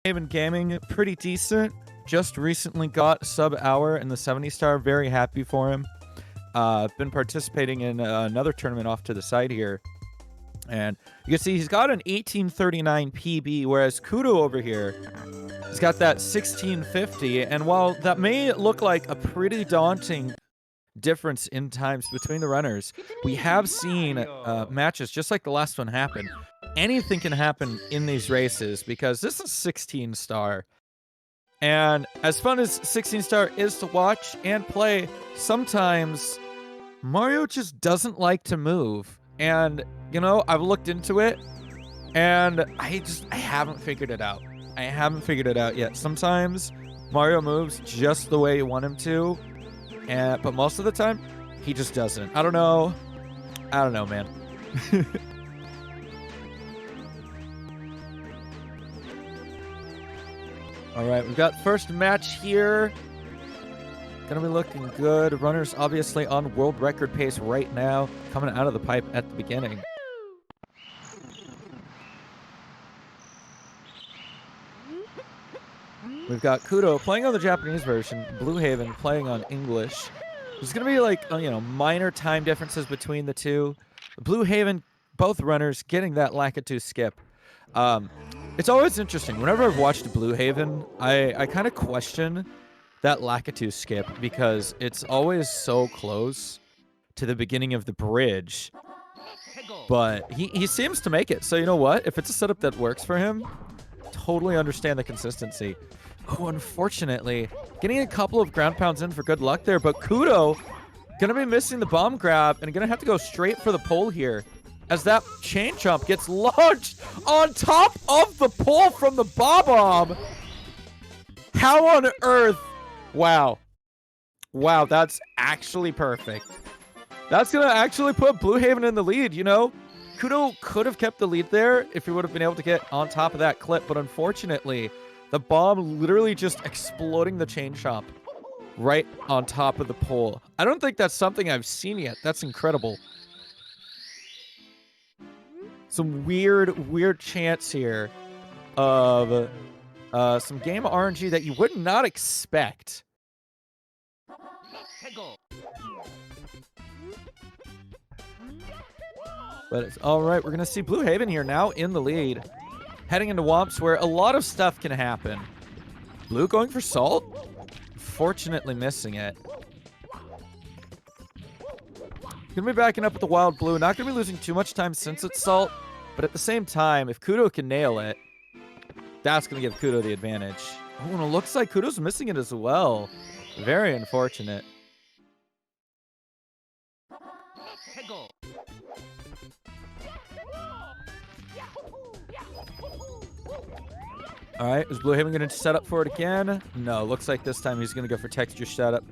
Haven Gaming, pretty decent. Just recently got sub-hour in the 70-star. Very happy for him. Been participating in another tournament off to the side here. And you can see he's got an 1839 PB, whereas Kudo over here, he's got that 1650. And while that may look like a pretty daunting difference in times between the runners, we have seen matches just like the last one happen. Anything can happen in these races because this is 16-star. And as fun as 16-star is to watch and play, sometimes Mario just doesn't like to move. And, you know, I've looked into it, and I haven't figured it out. I haven't figured it out yet. Sometimes Mario moves just the way you want him to, but most of the time, he just doesn't. I don't know. I don't know, man. All right, we've got first match here. Gonna be looking good. Runners obviously on world record pace right now, coming out of the pipe at the beginning. We've got Kudo playing on the Japanese version, BlueHaven playing on English. There's gonna be like, you know, minor time differences between the two. BlueHaven, both runners getting that Lakitu skip. It's always interesting. Whenever I've watched BlueHaven, I kind of question that Lakitu skip because it's always so close to the beginning of the bridge. But he seems to make it. So you know what? If it's a setup that works for him, totally understand the consistency. Oh, unfortunately, getting a couple of ground pounds in for good luck there. But Kudo gonna be missing the bomb grab and gonna have to go straight for the pole here, as that chain jump gets launched on top of the pole from the bomb. How on earth? Wow. Wow, that's actually perfect. That's going to actually put BlueHaven in the lead, you know? Kudo could have kept the lead there if he would have been able to get on top of that clip, but unfortunately, the bomb literally just exploding the chain chomp right on top of the pole. I don't think that's something I've seen yet. That's incredible. Some weird chance here of some game RNG that you would not expect. But it's all right. We're going to see BlueHaven here now in the lead. Heading into Womps where a lot of stuff can happen. Blue going for Salt. Fortunately missing it. Going to be backing up with the Wild Blue. Not going to be losing too much time since it's Salt. But at the same time, if Kudo can nail it, that's going to give Kudo the advantage. Oh, and it looks like Kudo's missing it as well. Very unfortunate. All right, is BlueHaven going to set up for it again? No, looks like this time he's going to go for texture setup.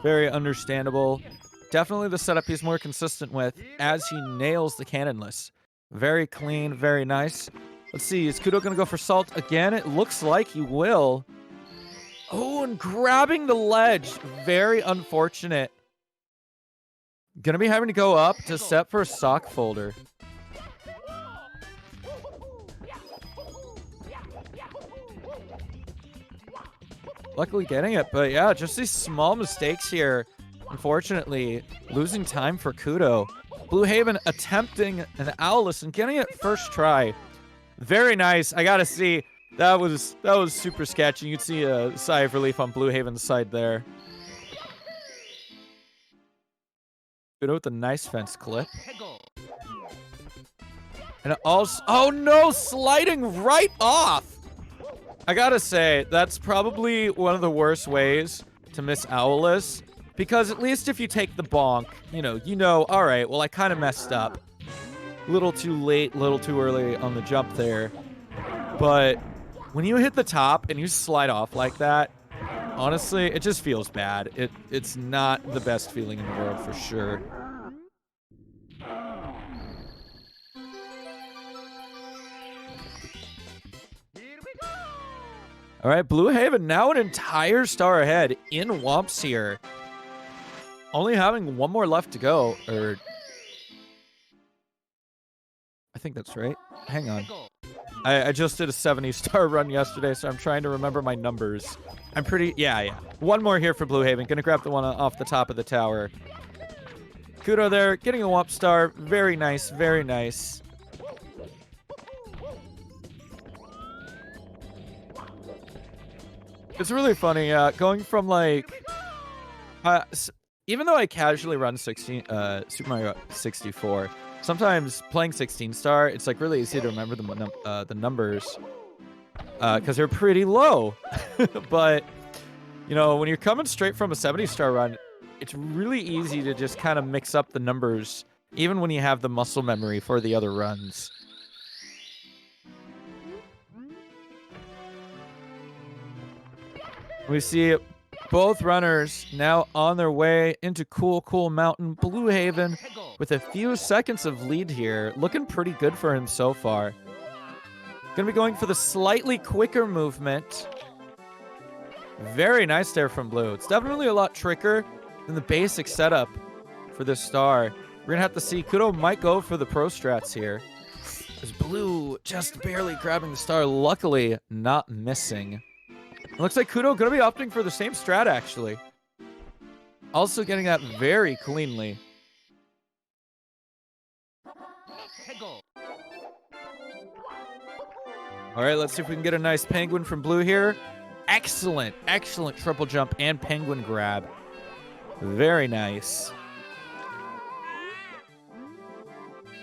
Very understandable. Definitely the setup he's more consistent with as he nails the cannonless. Very clean, very nice. Let's see, is Kudo going to go for Salt again? It looks like he will. Oh, and grabbing the ledge. Very unfortunate. Going to be having to go up to set for a sock folder. Luckily getting it, but yeah, just these small mistakes here. Unfortunately, losing time for Kudo. BlueHaven attempting an Owless and getting it first try. Very nice. I gotta see. That was super sketchy. You can see a sigh of relief on BlueHaven's side there. Kudo with a nice fence clip. And it also, oh no, sliding right off. I gotta say, that's probably one of the worst ways to miss Owless, because at least if you take the bonk, you know, all right, well, I kind of messed up. Little too late, little too early on the jump there. But when you hit the top and you slide off like that, honestly, it just feels bad. It's not the best feeling in the world for sure. All right, BlueHaven now an entire star ahead in Womps here. Only having one more left to go, or I think that's right. Hang on. I just did a 70-star run yesterday, so I'm trying to remember my numbers. I'm pretty... Yeah. One more here for BlueHaven. Gonna grab the one off the top of the tower. Kudo there, getting a Womp Star. Very nice, very nice. It's really funny, going from, like... even though I casually run Super Mario 64, sometimes playing 16-star, it's, like, really easy to remember the numbers. Because they're pretty low. But, you know, when you're coming straight from a 70-star run, it's really easy to just kind of mix up the numbers, even when you have the muscle memory for the other runs. We see both runners now on their way into Cool Mountain. BlueHaven with a few seconds of lead here. Looking pretty good for him so far. Gonna be going for the slightly quicker movement. Very nice there from Blue. It's definitely a lot trickier than the basic setup for this star. We're gonna have to see. Kudo might go for the pro strats here. As Blue just barely grabbing the star. Luckily, not missing. It looks like Kudo gonna be opting for the same strat, actually. Also getting that very cleanly. All right, let's see if we can get a nice penguin from Blue here. Excellent triple jump and penguin grab. Very nice.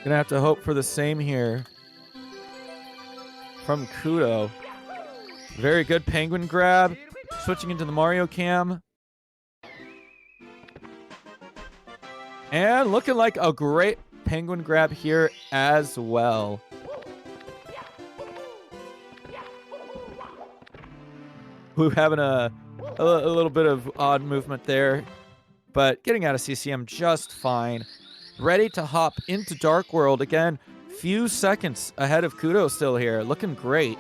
Gonna have to hope for the same here from Kudo. Very good penguin grab. Switching into the Mario cam. And looking like a great penguin grab here as well. We're having a little bit of odd movement there, but getting out of CCM just fine. Ready to hop into Dark World again. Few seconds ahead of Kudo still here. Looking great.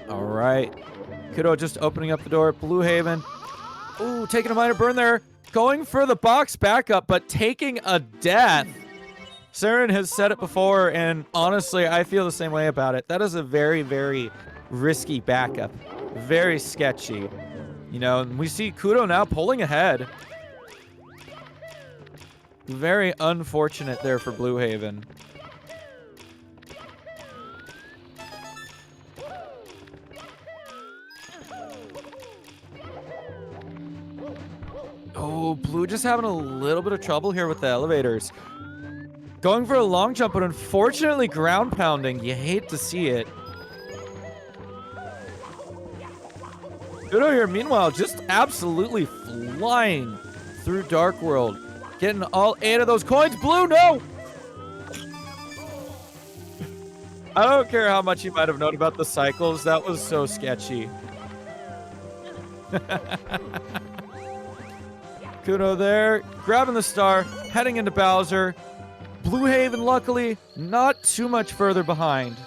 All right. Kudo just opening up the door. BlueHaven. Ooh, taking a minor burn there. Going for the box backup, but taking a death. Saren has said it before, and honestly, I feel the same way about it. That is a very, very risky backup. Very sketchy. You know, and we see Kudo now pulling ahead. Very unfortunate there for BlueHaven. Oh, Blue just having a little bit of trouble here with the elevators. Going for a long jump, but unfortunately ground pounding. You hate to see it. Kudo here, meanwhile, just absolutely flying through Dark World. Getting all 8 of those coins. Blue, no! I don't care how much you might have known about the cycles. That was so sketchy. Kudo there, grabbing the star, heading into Bowser. BlueHaven, luckily, not too much further behind.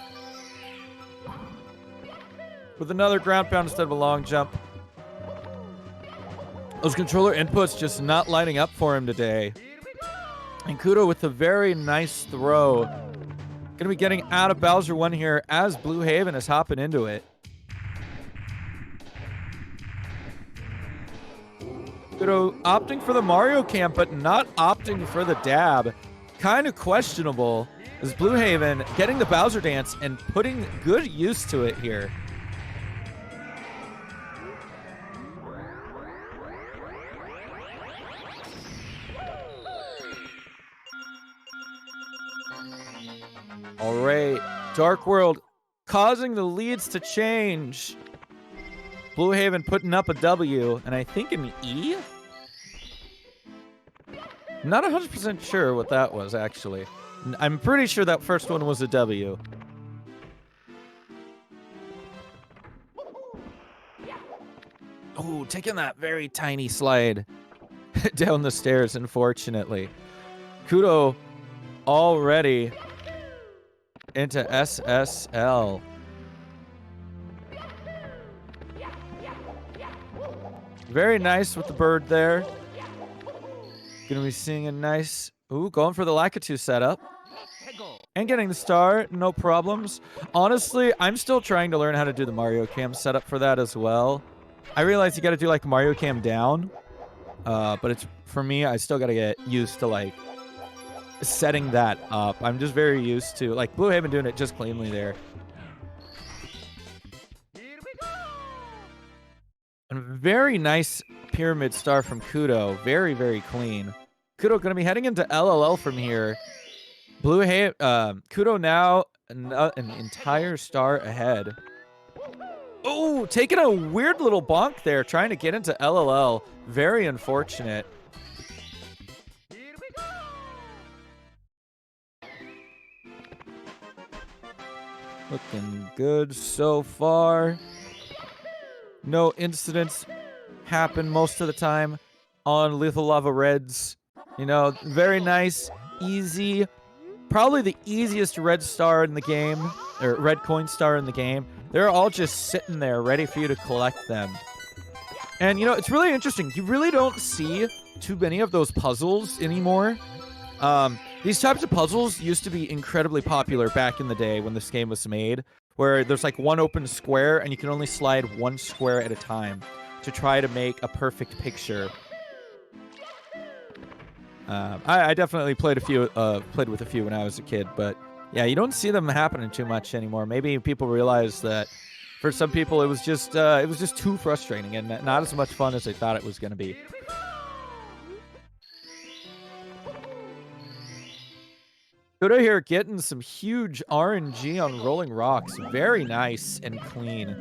With another ground pound instead of a long jump. Those controller inputs just not lining up for him today. And Kudo with a very nice throw. Gonna be getting out of Bowser 1 here as BlueHaven is hopping into it. Kudo opting for the Mario camp, but not opting for the dab. Kind of questionable is BlueHaven getting the Bowser dance and putting good use to it here. All right, Dark World causing the leads to change. BlueHaven putting up a W, and I think an E? Not 100% sure what that was, actually. I'm pretty sure that first one was a W. Oh, taking that very tiny slide down the stairs, unfortunately. Kudo already into SSL. Very nice with the bird there. Gonna be seeing a nice... Ooh, going for the Lakitu setup. And getting the star, no problems. Honestly, I'm still trying to learn how to do the Mario Cam setup for that as well. I realize you gotta do like Mario Cam down. But it's, for me, I still gotta get used to like setting that up. I'm just very used to, like, BlueHaven doing it just cleanly there. And very nice pyramid star from Kudo. Very, very clean. Kudo gonna be heading into LLL from here. Kudo now an entire star ahead. Oh, taking a weird little bonk there, trying to get into LLL. Very unfortunate. Looking good so far. No incidents happen most of the time on Lethal Lava Reds. You know, very nice, easy. Probably the easiest red star in the game, or red coin star in the game. They're all just sitting there ready for you to collect them. And, you know, it's really interesting. You really don't see too many of those puzzles anymore. These types of puzzles used to be incredibly popular back in the day when this game was made, where there's like one open square and you can only slide one square at a time to try to make a perfect picture. I definitely played with a few when I was a kid, but yeah, you don't see them happening too much anymore. Maybe people realize that for some people it was just too frustrating and not as much fun as they thought it was going to be. Kudo here getting some huge RNG on Rolling Rocks. Very nice and clean.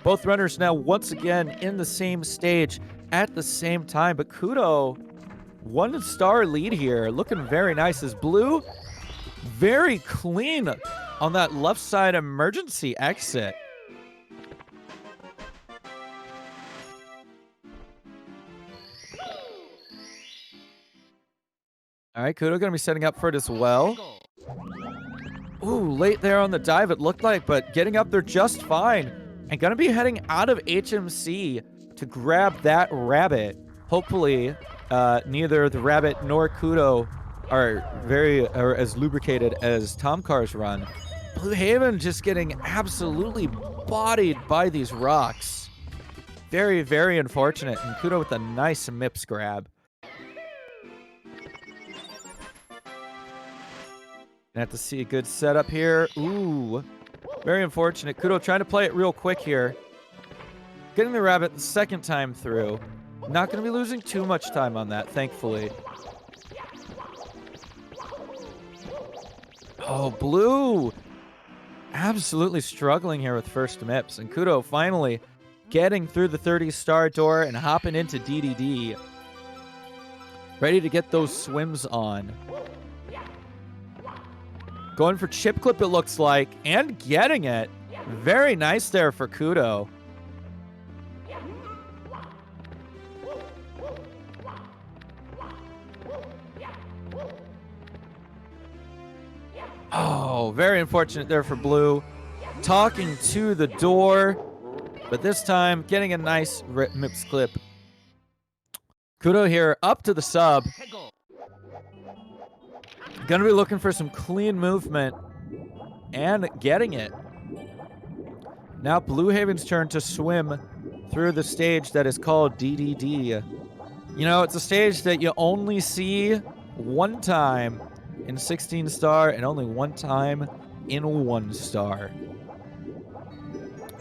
Both runners now once again in the same stage at the same time, but Kudo, 1 star lead here. Looking very nice as Blue. Very clean on that left side emergency exit. All right, Kudo going to be setting up for it as well. Ooh, late there on the dive it looked like, but getting up there just fine. And going to be heading out of HMC to grab that rabbit. Hopefully, neither the rabbit nor Kudo are as lubricated as Tomcar's run. BlueHaven just getting absolutely bodied by these rocks. Very, very unfortunate. And Kudo with a nice MIPS grab. Have to see a good setup here. Ooh, very unfortunate. Kudo trying to play it real quick here. Getting the rabbit the second time through. Not going to be losing too much time on that, thankfully. Oh, Blue. Absolutely struggling here with first MIPS. And Kudo finally getting through the 30-star door and hopping into DDD. Ready to get those swims on. Going for chip clip, it looks like, and getting it. Very nice there for Kudo. Oh, very unfortunate there for Blue. Talking to the door, but this time getting a nice MIPS clip. Kudo here up to the sub. Gonna be looking for some clean movement and getting it. Now BlueHaven's turn to swim through the stage that is called DDD. You know, it's a stage that you only see one time in 16 star and only one time in 1 star.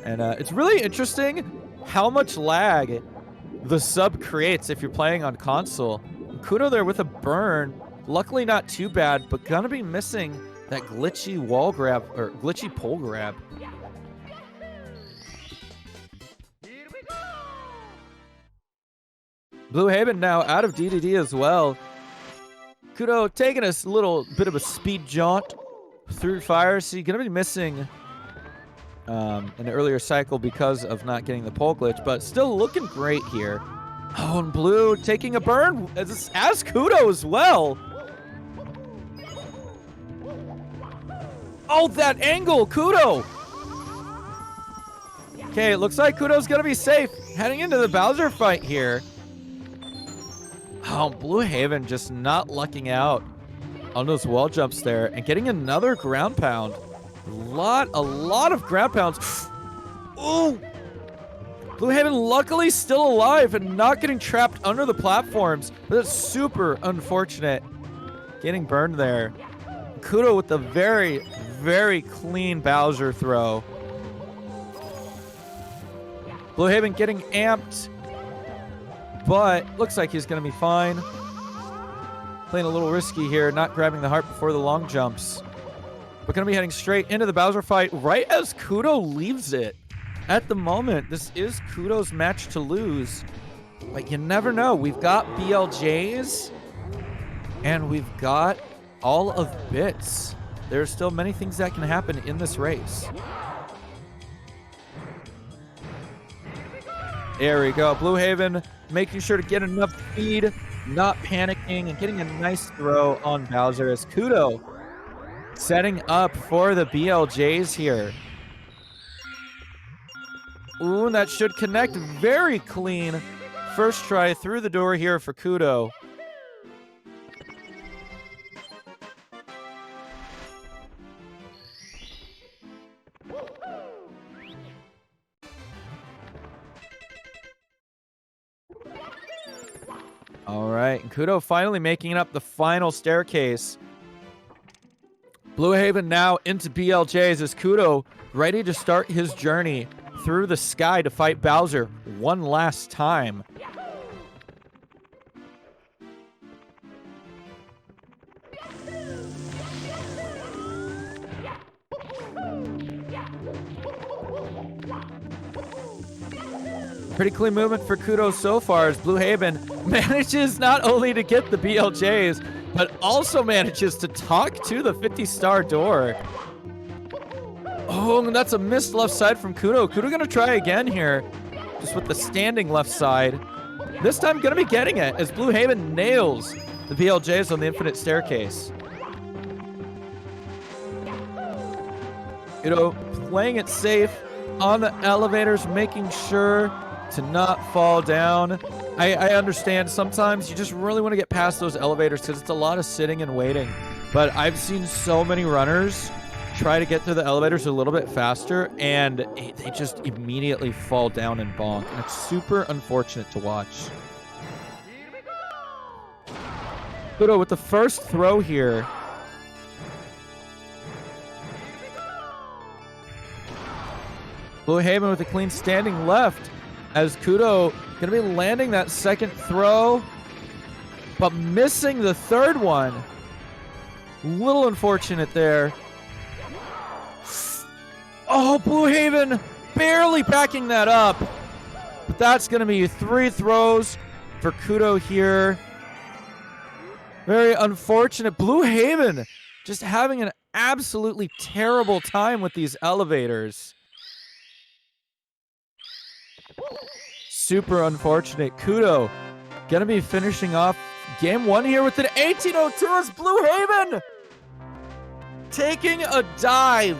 And it's really interesting how much lag the sub creates if you're playing on console. Kudo there with a burn. Luckily not too bad, but gonna be missing that glitchy wall grab, or glitchy pole grab. BlueHaven now out of DDD as well. Kudo taking a little bit of a speed jaunt through fire. So you're gonna be missing an earlier cycle because of not getting the pole glitch, but still looking great here. Oh, and Blue taking a burn as Kudo as well. Oh, that angle, Kudo! Okay, it looks like Kudo's gonna be safe. Heading into the Bowser fight here. Oh, BlueHaven just not lucking out on those wall jumps there and getting another ground pound. A lot of ground pounds. Ooh! BlueHaven luckily still alive and not getting trapped under the platforms. But that's super unfortunate. Getting burned there. Kudo with the very, very clean Bowser throw. BlueHaven getting amped. But looks like he's going to be fine. Playing a little risky here, not grabbing the heart before the long jumps. We're going to be heading straight into the Bowser fight right as Kudo leaves it. At the moment, this is Kudo's match to lose. But you never know. We've got BLJs, and we've got all of bits. There are still many things that can happen in this race. There we go. BlueHaven making sure to get enough speed, not panicking, and getting a nice throw on Bowser as Kudo setting up for the BLJs here. Ooh, and that should connect. Very clean first try through the door here for Kudo. All right, and Kudo finally making it up the final staircase. BlueHaven now into BLJs as Kudo ready to start his journey through the sky to fight Bowser one last time. Pretty clean movement for Kudo so far as BlueHaven manages not only to get the BLJs, but also manages to talk to the 50-star door. Oh, and that's a missed left side from Kudo. Kudo gonna try again here, just with the standing left side. This time gonna be getting it as BlueHaven nails the BLJs on the infinite staircase. Kudo playing it safe on the elevators, making sure to not fall down. I understand sometimes you just really want to get past those elevators because it's a lot of sitting and waiting. But I've seen so many runners try to get through the elevators a little bit faster, and they just immediately fall down and bonk. And it's super unfortunate to watch. Kudo with the first throw here. BlueHaven with a clean standing left as Kudo going to be landing that second throw, but missing the third one. Little unfortunate there. Oh, BlueHaven barely backing that up. But that's going to be 3 throws for Kudo here. Very unfortunate. BlueHaven just having an absolutely terrible time with these elevators. Super unfortunate. Kudo gonna be finishing off game 1 here with an 1802 as BlueHaven taking a dive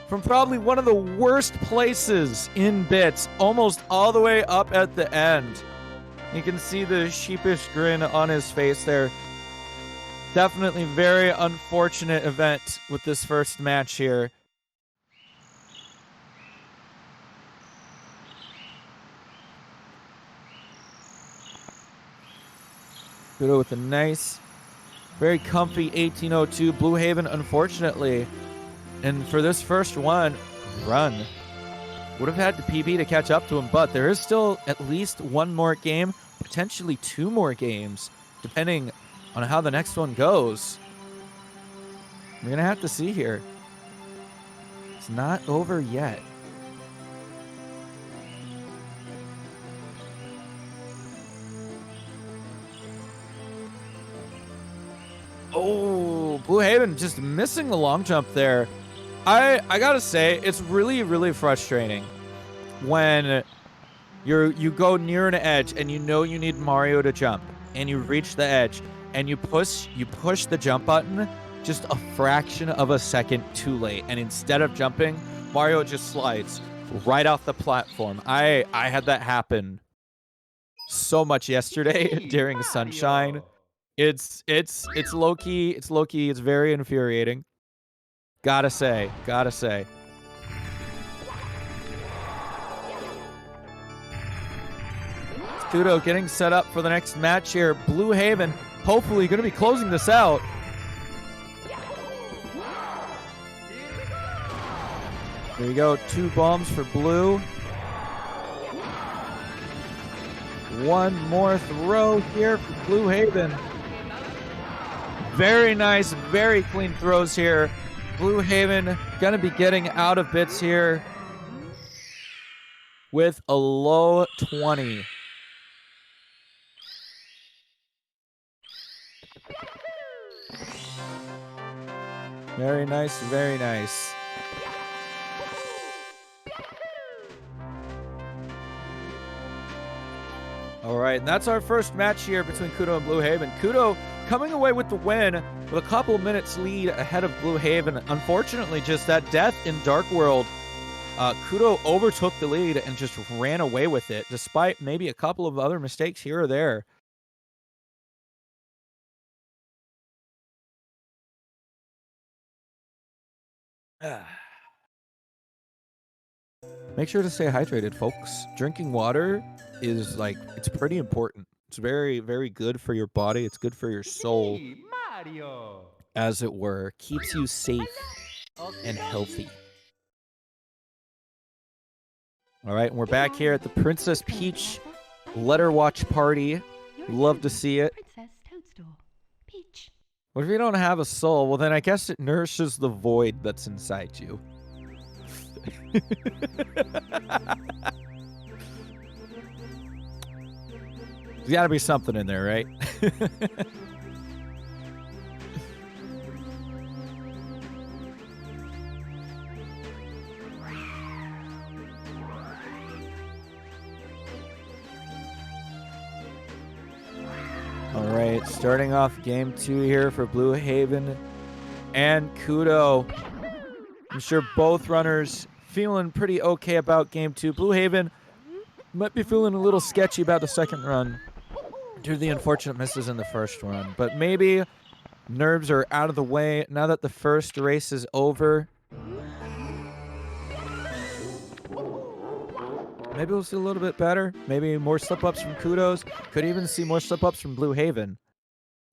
from probably one of the worst places in bits, almost all the way up at the end. You can see the sheepish grin on his face there. Definitely very unfortunate event with this first match here. Kudo with a nice, very comfy 1802. BlueHaven, unfortunately, and for this first run, would have had to PB to catch up to him, but there is still at least one more game, potentially 2 more games, depending on how the next one goes. We're going to have to see here. It's not over yet. Oh, BlueHaven just missing the long jump there. I gotta say, it's really, really frustrating when you go near an edge and you know you need Mario to jump, and you reach the edge and you push the jump button just a fraction of a second too late, and instead of jumping, Mario just slides right off the platform. I had that happen so much yesterday during Sunshine. It's low key. It's low key. It's very infuriating. Gotta say. Gotta say. Kudo getting set up for the next match here. BlueHaven hopefully going to be closing this out. There you go. 2 bombs for Blue. One more throw here for BlueHaven. Very nice, very clean throws here. BlueHaven going to be getting out of bits here with a low 20. Very nice, very nice. All right, and that's our first match here between Kudo and BlueHaven. Kudo coming away with the win with a couple minutes lead ahead of BlueHaven. Unfortunately, just that death in Dark World, Kudo overtook the lead and just ran away with it, despite maybe a couple of other mistakes here or there. Make sure to stay hydrated, folks. Drinking water is like, it's pretty important. It's very, very good for your body. It's good for your soul, as it were. Keeps you safe and healthy. All right, and we're back here at the Princess Peach letter watch party. Love to see it. What if you don't have a soul? Well, then I guess it nourishes the void that's inside you. There's got to be something in there, right? All right, starting off game 2 here for BlueHaven and Kudo. I'm sure both runners feeling pretty okay about game 2. BlueHaven might be feeling a little sketchy about the second run due to the unfortunate misses in the first run, but maybe nerves are out of the way now that the first race is over. Maybe we'll see a little bit better. Maybe more slip-ups from Kudos. Could even see more slip-ups from BlueHaven.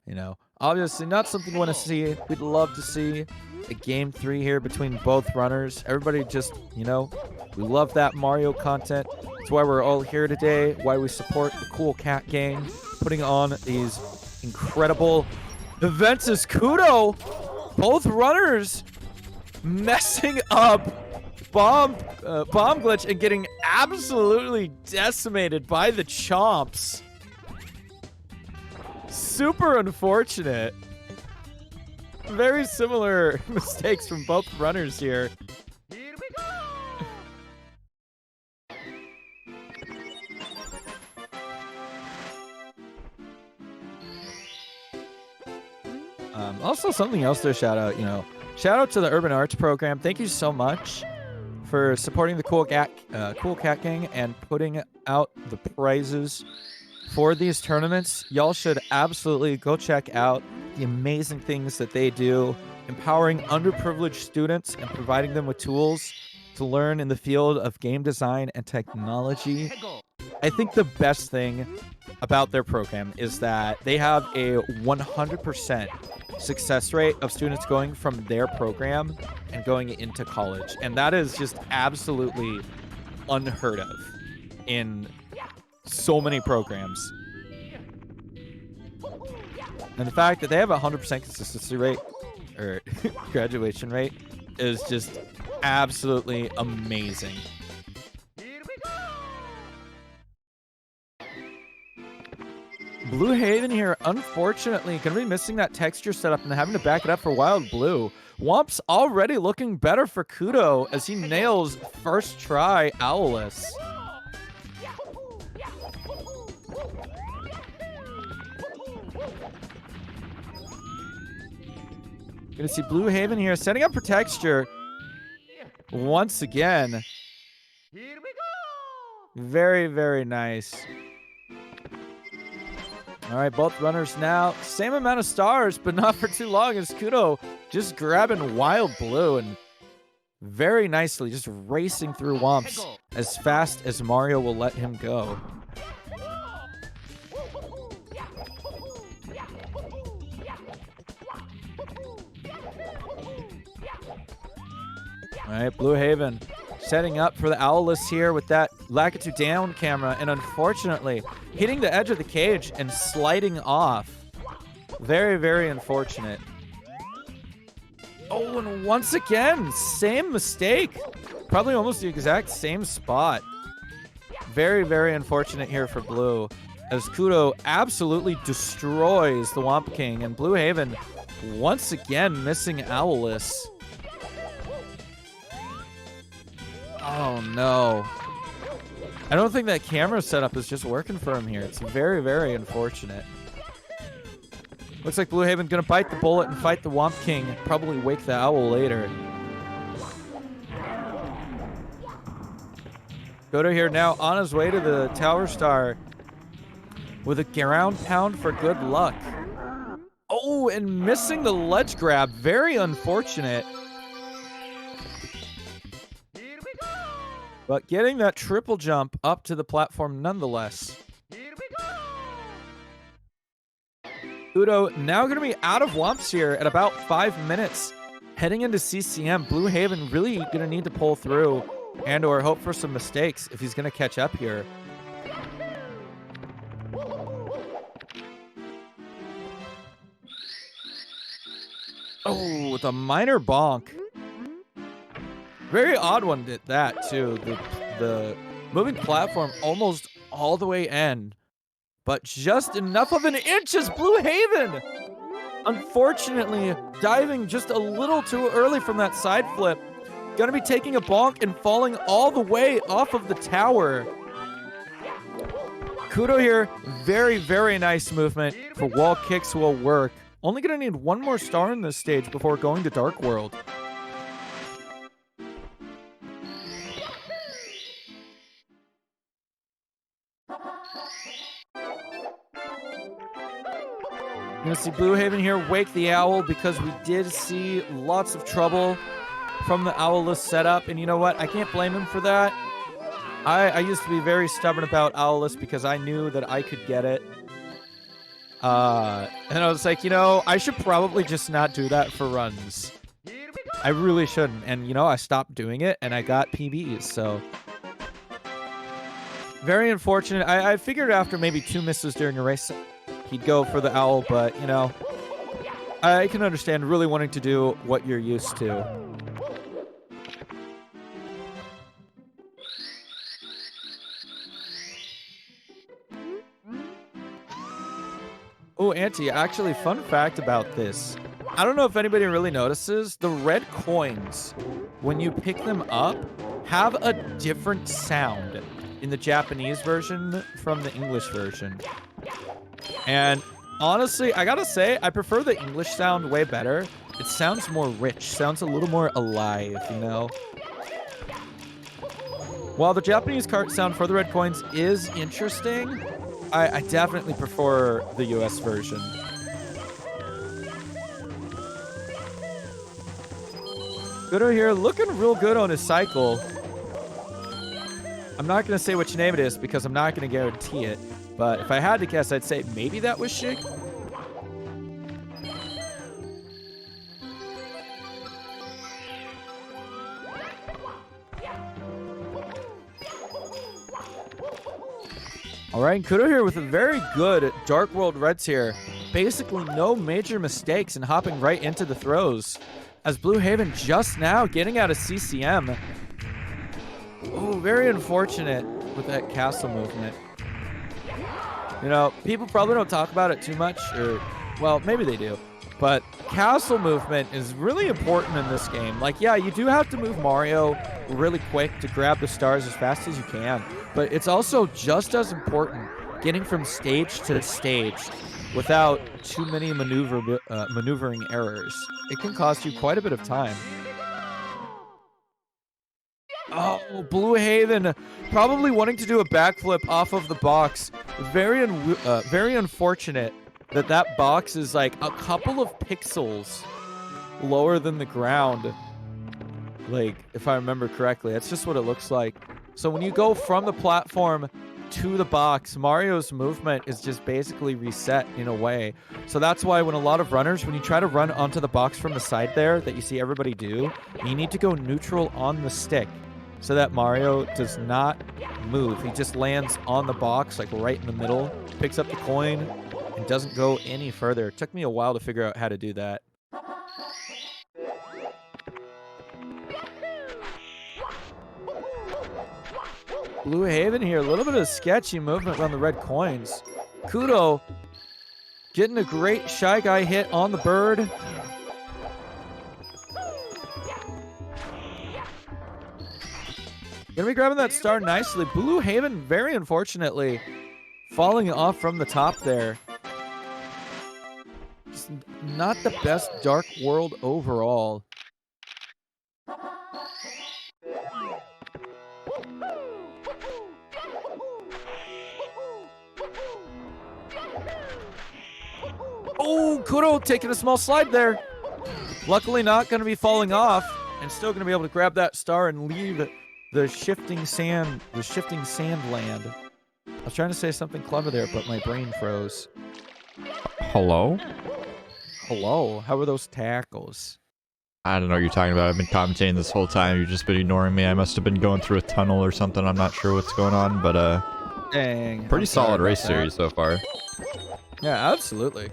You know, obviously not something we want to see. We'd love to see a game 3 here between both runners. Everybody just, you know, we love that Mario content. That's why we're all here today, why we support the CoolCatGang, putting on these incredible events as Kudo. Both runners messing up bomb glitch and getting absolutely decimated by the chomps. Super unfortunate. Very similar mistakes from both runners here. Here we go. Also, something else to shout out, shout out to the Urban Arts program. Thank you so much for supporting the CoolCatGang and putting out the prizes for these tournaments. Y'all should absolutely go check out the amazing things that they do, empowering underprivileged students and providing them with tools to learn in the field of game design and technology. I think the best thing about their program is that they have a 100% success rate of students going from their program and going into college. And that is just absolutely unheard of in so many programs. And the fact that they have a 100% consistency rate, or graduation rate, is just absolutely amazing. BlueHaven here, unfortunately, going to be missing that texture setup and having to back it up for Wild Blue. Womp's already looking better for Kudo as he nails first try Owless. Gonna see BlueHaven here setting up for texture once again. Here we go. Very, very nice. All right, both runners now. Same amount of stars, but not for too long as Kudo just grabbing Wild Blue and very nicely just racing through Womps as fast as Mario will let him go. All right, BlueHaven setting up for the Owless here with that Lakitu down camera, and unfortunately hitting the edge of the cage and sliding off. Very, very unfortunate. Oh, and once again, same mistake. Probably almost the exact same spot. Very, very unfortunate here for Blue, as Kudo absolutely destroys the Womp King, and BlueHaven once again missing Owless. Oh, no. I don't think that camera setup is just working for him here. It's very, very unfortunate. Looks like BlueHaven gonna bite the bullet and fight the Womp King and probably wake the Owl later. Kudo here now on his way to the Tower Star with a ground pound for good luck. Oh, and missing the ledge grab. Very unfortunate. But getting that triple jump up to the platform nonetheless. Kudo now going to be out of Womps here at about 5 minutes. Heading into CCM, BlueHaven really going to need to pull through and or hope for some mistakes if he's going to catch up here. Oh, with a minor bonk. Very odd one at that, too. The moving platform almost all the way in. But just enough of an inch as BlueHaven. Unfortunately, diving just a little too early from that side flip. Gonna be taking a bonk and falling all the way off of the tower. Kudo here, very, very nice movement for wall kicks will work. Only gonna need one more star in this stage before going to Dark World. You're gonna see BlueHaven here wake the Owl because we did see lots of trouble from the Owless setup, and you know what? I can't blame him for that. I used to be very stubborn about Owless because I knew that I could get it. And I was like, you know, I should probably just not do that for runs. I really shouldn't. And, you know, I stopped doing it, and I got PBs, so... Very unfortunate. I figured after maybe 2 misses during a race, he'd go for the Owl, but, you know, I can understand really wanting to do what you're used to. Oh, Auntie, actually, fun fact about this. I don't know if anybody really notices, the red coins, when you pick them up, have a different sound in the Japanese version from the English version. And honestly, I gotta say, I prefer the English sound way better. It sounds more rich, sounds a little more alive, you know? While the Japanese cart sound for the red coins is interesting, I definitely prefer the US version. Kudo here looking real good on his cycle. I'm not going to say which name it is because I'm not going to guarantee it. But if I had to guess, I'd say maybe that was Shig. All right, Kudo here with a very good Dark World Reds here. Basically no major mistakes and hopping right into the throws. As BlueHaven just now getting out of CCM. Oh, very unfortunate with that castle movement. You know, people probably don't talk about it too much, or, well, maybe they do. But castle movement is really important in this game. Like, yeah, you do have to move Mario really quick to grab the stars as fast as you can. But it's also just as important getting from stage to stage without too many maneuvering errors. It can cost you quite a bit of time. Oh, BlueHaven probably wanting to do a backflip off of the box Very unfortunate that that box is like a couple of pixels lower than the ground. Like, if I remember correctly, that's just what it looks like. So when you go from the platform to the box, Mario's movement is just basically reset in a way. So that's why when a lot of runners, when you try to run onto the box from the side there that you see everybody do, you need to go neutral on the stick so that Mario does not move. He just lands on the box, like right in the middle, picks up the coin, and doesn't go any further. It took me a while to figure out how to do that. BlueHaven here, a little bit of sketchy movement on the red coins. Kudo getting a great Shy Guy hit on the bird. Gonna be grabbing that star nicely. BlueHaven, very unfortunately, falling off from the top there. Just not the best Dark World overall. Oh, Kudo taking a small slide there. Luckily not going to be falling off and still going to be able to grab that star and leave the shifting sand land. I was trying to say something clever there, but my brain froze. Hello? Hello? How are those tackles? I don't know what you're talking about. I've been commentating this whole time. You've just been ignoring me. I must have been going through a tunnel or something. I'm not sure what's going on, but dang. Pretty solid race series so far. Yeah, absolutely.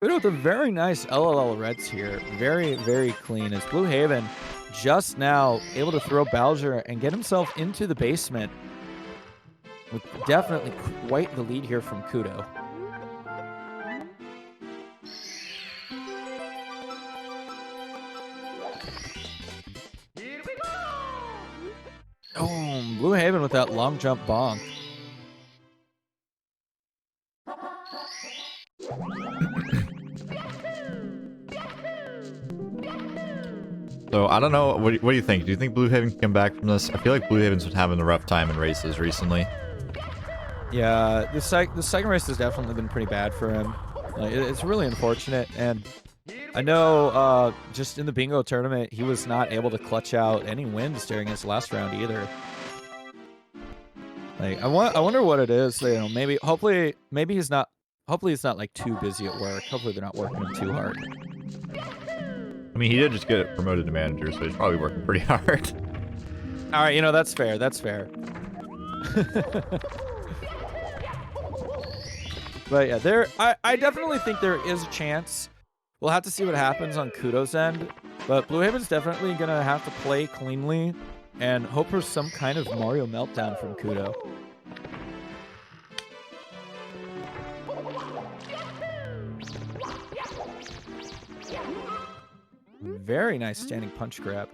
With a very nice LLL Reds here. Very, very clean. As BlueHaven just now able to throw Bowser and get himself into the basement. With definitely quite the lead here from Kudo. Oh, BlueHaven with that long jump bonk. So, I don't know. What do you think? Do you think BlueHaven can come back from this? I feel like BlueHaven's been having a rough time in races recently. Yeah, the second race has definitely been pretty bad for him. It's really unfortunate, and I know just in the bingo tournament, he was not able to clutch out any wins during his last round either. Like, I wonder what it is. You know, hopefully he's not like too busy at work. Hopefully they're not working him too hard. I mean, he did just get promoted to manager, so he's probably working pretty hard. All right, you know, that's fair. That's fair. But yeah, I definitely think there is a chance. We'll have to see what happens on Kudo's end. But BlueHaven's definitely going to have to play cleanly and hope for some kind of Mario meltdown from Kudo. Very nice standing punch grab.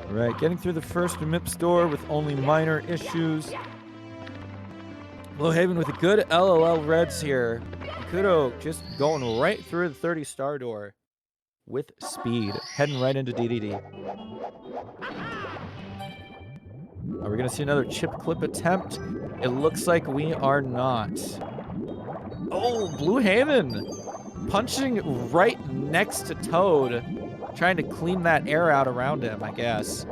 All right, getting through the first MIPS door with only minor issues. BlueHaven with a good LLL Reds here. Kudo just going right through the 30-star door with speed, heading right into DDD. Are we going to see another chip clip attempt? It looks like we are not. Oh, BlueHaven punching right next to Toad, trying to clean that air out around him, I guess.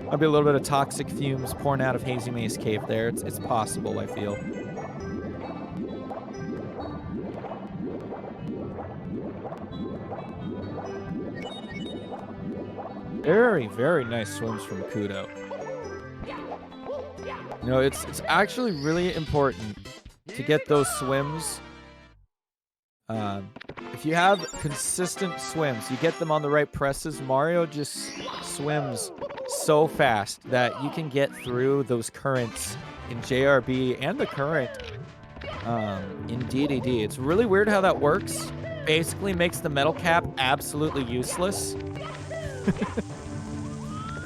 Might be a little bit of toxic fumes pouring out of Hazy Maze Cave there. It's possible, I feel. Very, very nice swims from Kudo. You know, it's actually really important to get those swims. If you have consistent swims, you get them on the right presses, Mario just swims so fast that you can get through those currents in JRB and the current in DDD. It's really weird how that works. basically makes the metal cap absolutely useless.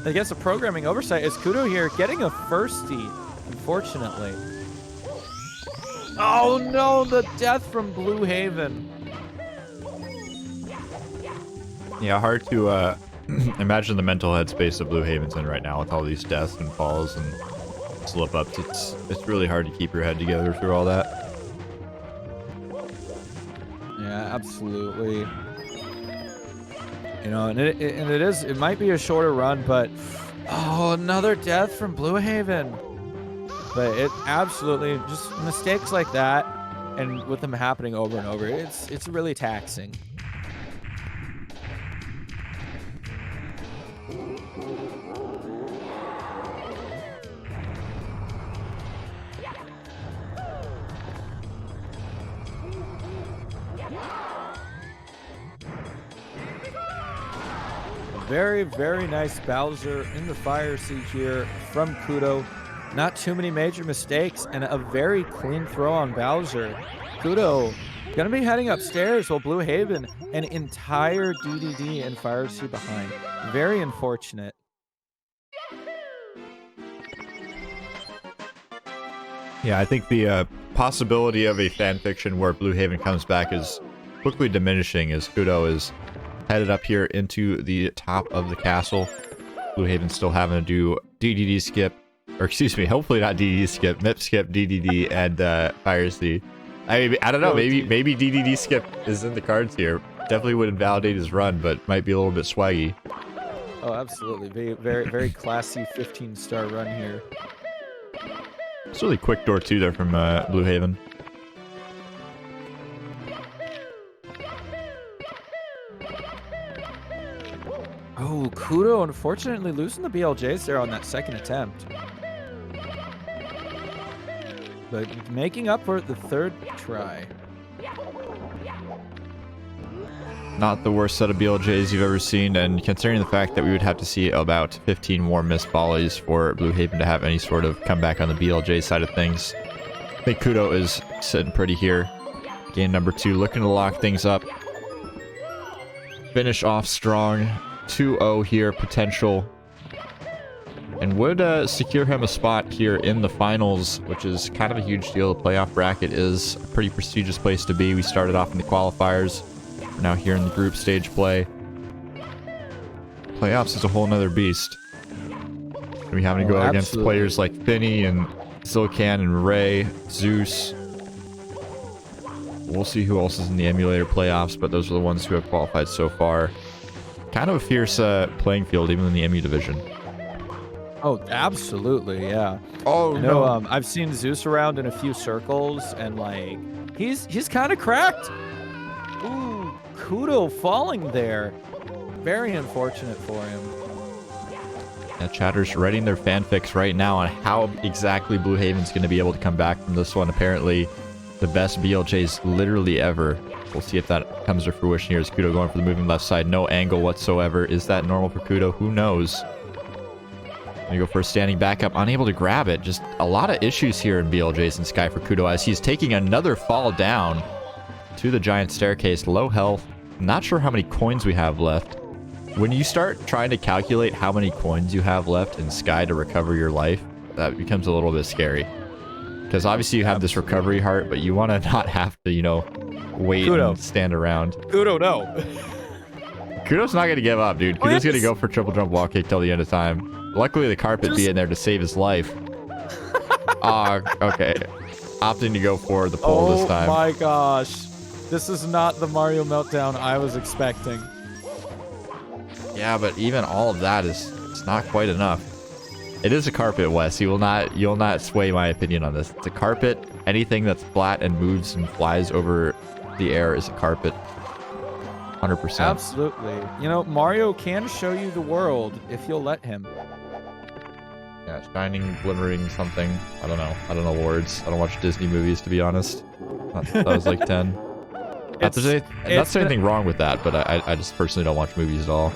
I guess a programming oversight is Kudo here getting a firstie, unfortunately. Oh no, the death from BlueHaven. Yeah, hard to imagine the mental headspace of BlueHaven's in right now with all these deaths and falls and slip-ups. It's really hard to keep your head together through all that. Yeah, absolutely. You know, and it might be a shorter run, but oh, another death from BlueHaven. But it absolutely just mistakes like that, and with them happening over and over, it's really taxing. Very, very nice Bowser in the fire seat here from Kudo. Not too many major mistakes and a very clean throw on Bowser. Kudo gonna be heading upstairs while BlueHaven an entire DDD and fire seat behind. Very unfortunate. Yeah, I think the possibility of a fanfiction where BlueHaven comes back is quickly diminishing as Kudo is headed up here into the top of the castle. BlueHaven still having to do DDD skip, or excuse me, hopefully not DDD skip, MIP skip, DDD, and fire seat. I don't know, maybe DDD skip is in the cards here. Definitely would invalidate his run, but might be a little bit swaggy. Oh, absolutely. Very, very classy 15-star run here. It's really quick door 2 there from BlueHaven. Oh, Kudo unfortunately losing the BLJs there on that second attempt. But making up for it the third try. Not the worst set of BLJs you've ever seen, and considering the fact that we would have to see about 15 more missed volleys for BlueHaven to have any sort of comeback on the BLJ side of things, I think Kudo is sitting pretty here. Game number 2, looking to lock things up. Finish off strong. 2-0 here, potential. And would secure him a spot here in the finals, which is kind of a huge deal. The playoff bracket is a pretty prestigious place to be. We started off in the qualifiers. We're now here in the group stage play. Playoffs is a whole nother beast. We having to go against players like Finny and Silcan and Ray, Zeus. We'll see who else is in the emulator playoffs, but those are the ones who have qualified so far. Kind of a fierce playing field, even in the EMU division. Oh, absolutely, yeah. Oh, no. I've seen Zeus around in a few circles, and like he's kind of cracked. Ooh, Kudo falling there. Very unfortunate for him. Yeah, chatter's writing their fanfics right now on how exactly BlueHaven's going to be able to come back from this one. Apparently, the best BLJs literally ever. We'll see if that comes to fruition here as Kudo going for the moving left side. No angle whatsoever. Is that normal for Kudo? Who knows? Gonna go for a standing backup. Unable to grab it. Just a lot of issues here in BLJs and Sky for Kudo as he's taking another fall down to the giant staircase. Low health. Not sure how many coins we have left. When you start trying to calculate how many coins you have left in Sky to recover your life, that becomes a little bit scary. Because obviously you have this recovery heart, but you want to not have to, you know, wait and stand around. Kudo, no. Kudo's not going to give up, dude. Kudo's going to go for triple jump wall kick till the end of time. Luckily, the carpet be in there to save his life. Okay. Opting to go for the pole this time. Oh my gosh. This is not the Mario meltdown I was expecting. Yeah, but even all of that it's not quite enough. It is a carpet, Wes. You'll not sway my opinion on this. It's a carpet. Anything that's flat and moves and flies over the air is a carpet. 100%. Absolutely. You know, Mario can show you the world if you'll let him. Yeah, shining, glimmering, something. I don't know. I don't know words. I don't watch Disney movies, to be honest. That was like 10. Not there's anything wrong with that, but I just personally don't watch movies at all.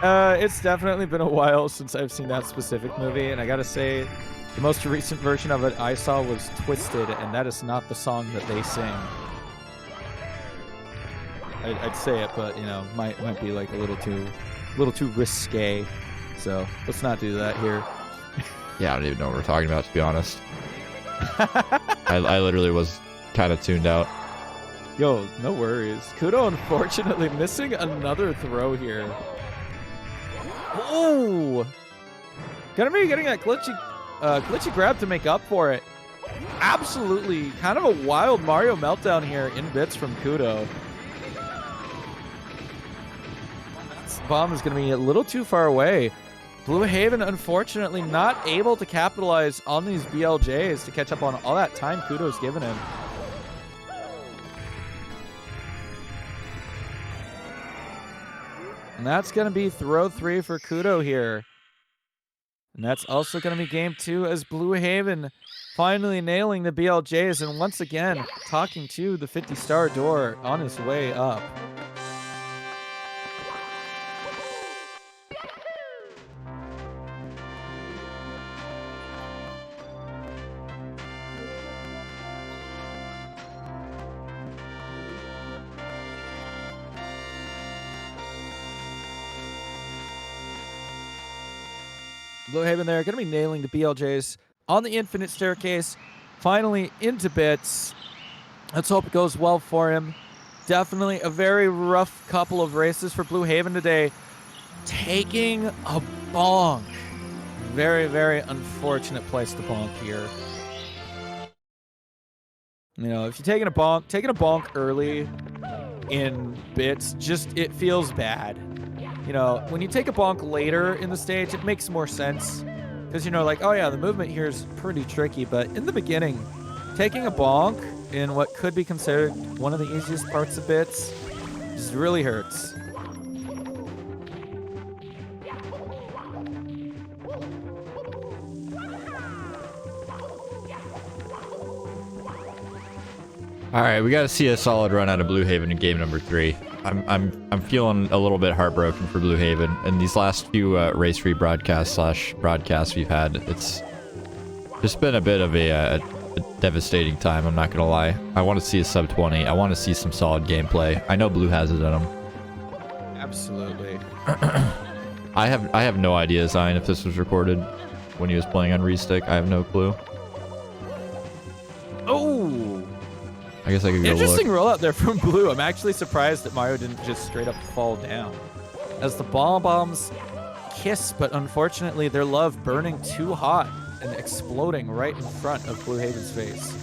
It's definitely been a while since I've seen that specific movie, and I gotta say, the most recent version of it I saw was Twisted, and that is not the song that they sing. I'd say it, but you know, might be like a little too risque. So let's not do that here. Yeah, I don't even know what we're talking about, to be honest. I literally was kind of tuned out. Yo, no worries. Kudo unfortunately missing another throw here. Oh! Gonna be getting that glitchy grab to make up for it. Absolutely kind of a wild Mario meltdown here in bits from Kudo. This bomb is gonna be a little too far away. BlueHaven unfortunately not able to capitalize on these BLJs to catch up on all that time Kudo's given him. And that's going to be throw 3 for Kudo here. And that's also going to be game 2 as BlueHaven finally nailing the BLJs and once again talking to the 50-star door on his way up. BlueHaven there going to be nailing the BLJs on the infinite staircase, finally into bits. Let's hope it goes well for him. Definitely a very rough couple of races for BlueHaven today. Taking a bonk. Very, very unfortunate place to bonk here. You know, if you're taking a bonk early in bits, just it feels bad. You know, when you take a bonk later in the stage, it makes more sense. Because, you know, like, oh yeah, the movement here is pretty tricky. But in the beginning, taking a bonk in what could be considered one of the easiest parts of bits just really hurts. All right, we got to see a solid run out of BlueHaven in game number 3. I'm feeling a little bit heartbroken for BlueHaven, and these last few race-free broadcasts we've had, it's just been a bit of a devastating time. I'm not gonna lie. I want to see a sub 20. I want to see some solid gameplay. I know Blue has it in him. Absolutely. I have no idea, Zion, if this was recorded when he was playing on Restick. I have no clue. Oh. I guess I could go Interesting look. rollout there from Blue. I'm actually surprised that Mario didn't just straight up fall down. As the bombs kiss, but unfortunately their love burning too hot and exploding right in front of BlueHaven's face.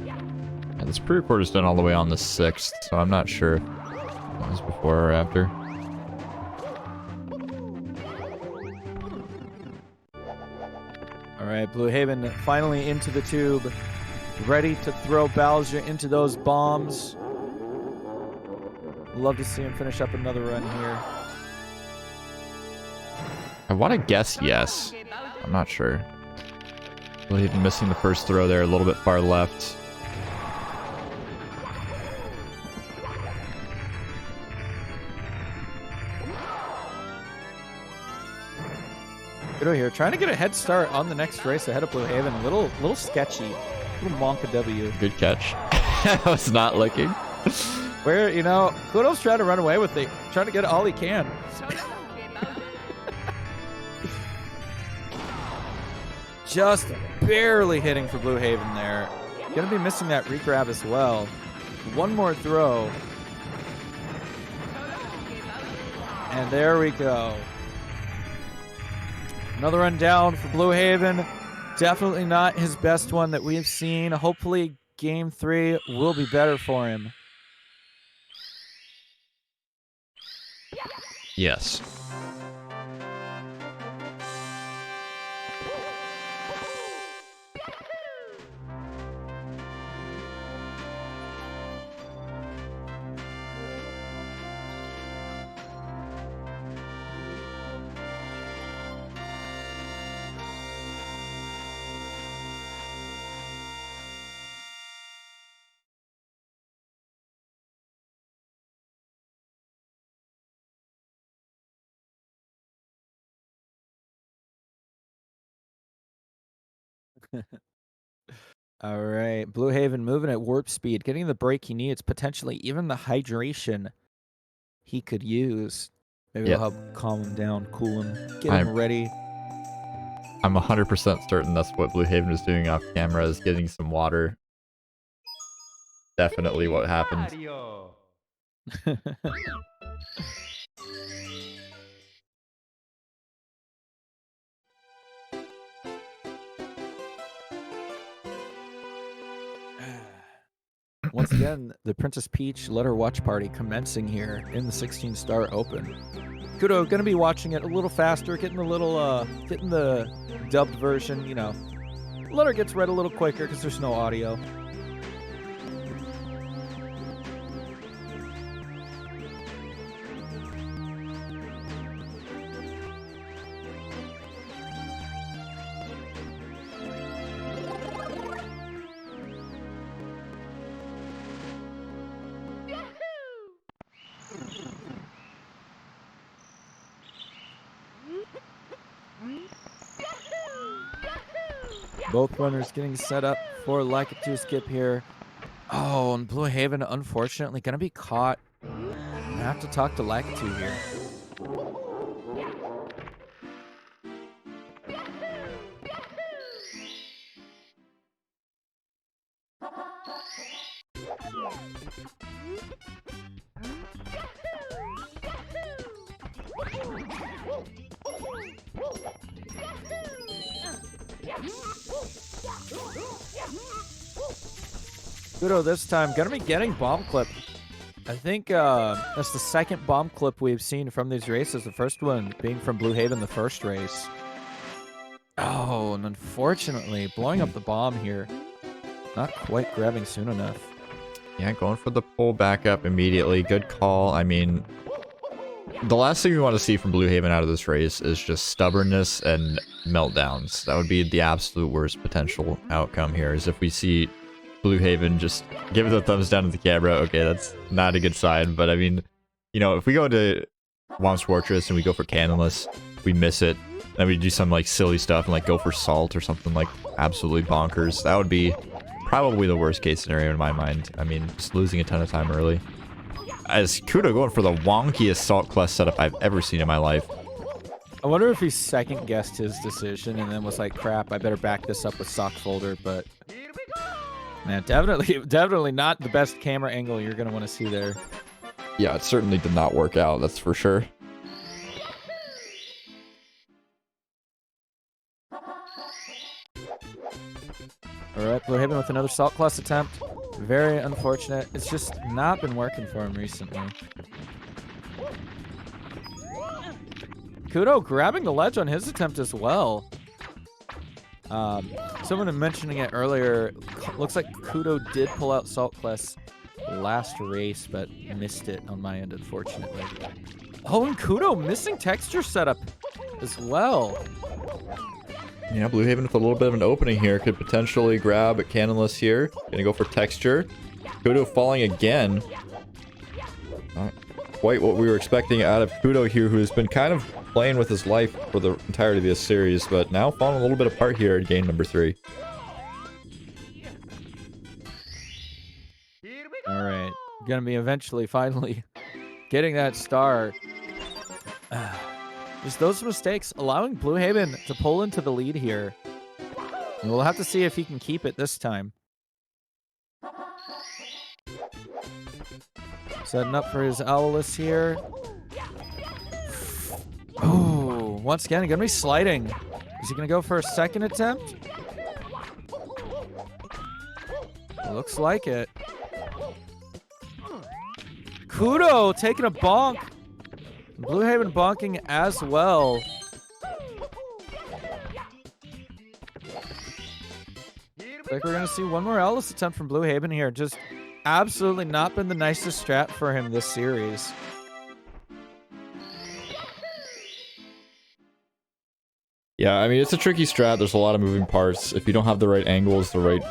Yeah, this pre-record is done all the way on the 6th, so I'm not sure if that was before or after. All right, BlueHaven finally into the tube, ready to throw Bowser into those bombs. Love to see him finish up another run here. I want to guess yes. I'm not sure. BlueHaven missing the first throw there, a little bit far left. Kudo here, trying to get a head start on the next race ahead of BlueHaven. A little sketchy. Little Monka W. Good catch. I was not looking. Where, you know, Kudo's trying to run away with it. Trying to get all he can. Just barely hitting for BlueHaven there. Gonna be missing that regrab as well. One more throw. And there we go. Another run down for BlueHaven. Definitely not his best one that we've seen. Hopefully game 3 will be better for him. Yes. All right, BlueHaven moving at warp speed, getting the break he needs, potentially even the hydration he could use. Maybe Yeah, it'll help calm him down, cool him, get him I'm ready. I'm 100% certain that's what BlueHaven was doing off camera, is getting some water. Definitely what happened. Once again, the Princess Peach Let Her Watch Party commencing here in the 16-star open. Kudo gonna be watching it a little faster, getting the dubbed version, you know. Letter gets read a little quicker because there's no audio. Both runners getting set up for like a 2 skip here. Oh, and BlueHaven, unfortunately, gonna be caught. I have to talk to Lakitu here. Kudo this time gonna be getting bomb clip. I think that's the second bomb clip we've seen from these races. The first one being from BlueHaven, the first race. Oh, and unfortunately, blowing up the bomb here. Not quite grabbing soon enough. Yeah, going for the pull back up immediately. Good call. I mean, the last thing we want to see from BlueHaven out of this race is just stubbornness and meltdowns. That would be the absolute worst potential outcome here, is if we see BlueHaven just give it the thumbs down to the camera. Okay, that's not a good sign. But I mean, you know, if we go to Womp's Fortress and we go for Cannonless, we miss it, then we do some like silly stuff and like go for Salt or something like absolutely bonkers. That would be probably the worst case scenario in my mind. I mean, just losing a ton of time early. As Kudo going for the wonkiest Salt Quest setup I've ever seen in my life. I wonder if he second guessed his decision and then was like, crap, I better back this up with Sock Folder, but man, definitely not the best camera angle you're gonna want to see there. Yeah, it certainly did not work out, that's for sure. Alright, BlueHaven with another Salt Class attempt. Very unfortunate. It's just not been working for him recently. Kudo grabbing the ledge on his attempt as well. Someone mentioning it earlier, looks like Kudo did pull out Salt Class last race, but missed it on my end, unfortunately. Oh, and Kudo missing texture setup as well. Yeah, BlueHaven with a little bit of an opening here. Could potentially grab a Cannonless here. Gonna go for texture. Kudo falling again. Not quite what we were expecting out of Kudo here, who's been kind of playing with his life for the entirety of this series, but now falling a little bit apart here at game number 3. Alright, gonna be eventually, finally, getting that star. Just those mistakes, allowing BlueHaven to pull into the lead here. And we'll have to see if he can keep it this time. Setting up for his Owless here. Oh, once again, gonna be sliding. Is he gonna go for a second attempt? Looks like it. Kudo taking a bonk. BlueHaven bonking as well. Looks like we're gonna see one more Owless attempt from BlueHaven here. Just absolutely not been the nicest strat for him this series. Yeah, I mean, it's a tricky strat. There's a lot of moving parts. If you don't have the right angles, the right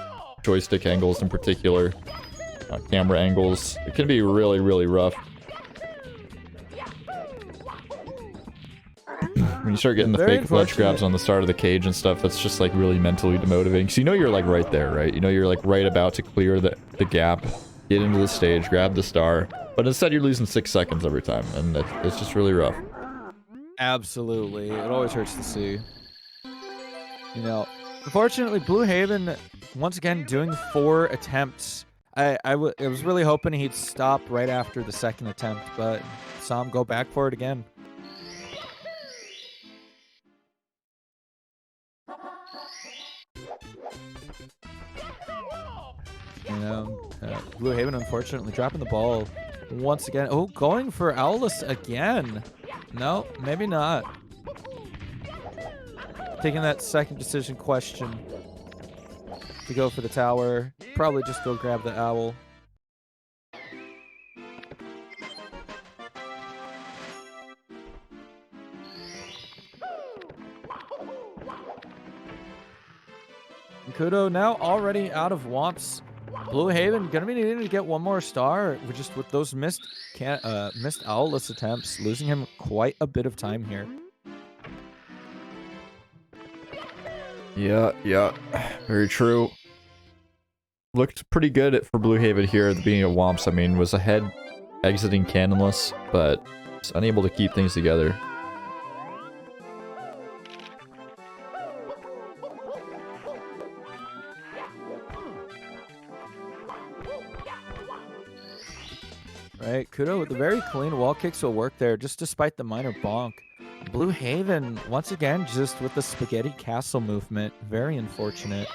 joystick angles in particular, camera angles, it can be really, really rough. When you start getting the Very fake ledge grabs unfortunate. on the start of the cage and stuff, that's just like really mentally demotivating. So you know you're like right there, right? You know you're like right about to clear the gap, get into the stage, grab the star, but instead you're losing 6 seconds every time, and it's just really rough. Absolutely. It always hurts to see. You know, unfortunately, BlueHaven, once again, doing 4 attempts. I was really hoping he'd stop right after the second attempt, but saw him go back for it again. You know, BlueHaven, unfortunately, dropping the ball once again. Oh, going for Owlus again. No, maybe not. Taking that second decision question to go for the tower. Probably just go grab the owl. And Kudo now already out of Womps. BlueHaven gonna be needing to get one more star with those missed Owlus attempts, losing him quite a bit of time here. Yeah, very true. Looked pretty good for BlueHaven here at the beginning of Womps. I mean, was ahead exiting cannonless, but was unable to keep things together. Right, Kudo with the very clean wall kicks will work there, just despite the minor bonk. BlueHaven, once again, just with the spaghetti castle movement. Very unfortunate.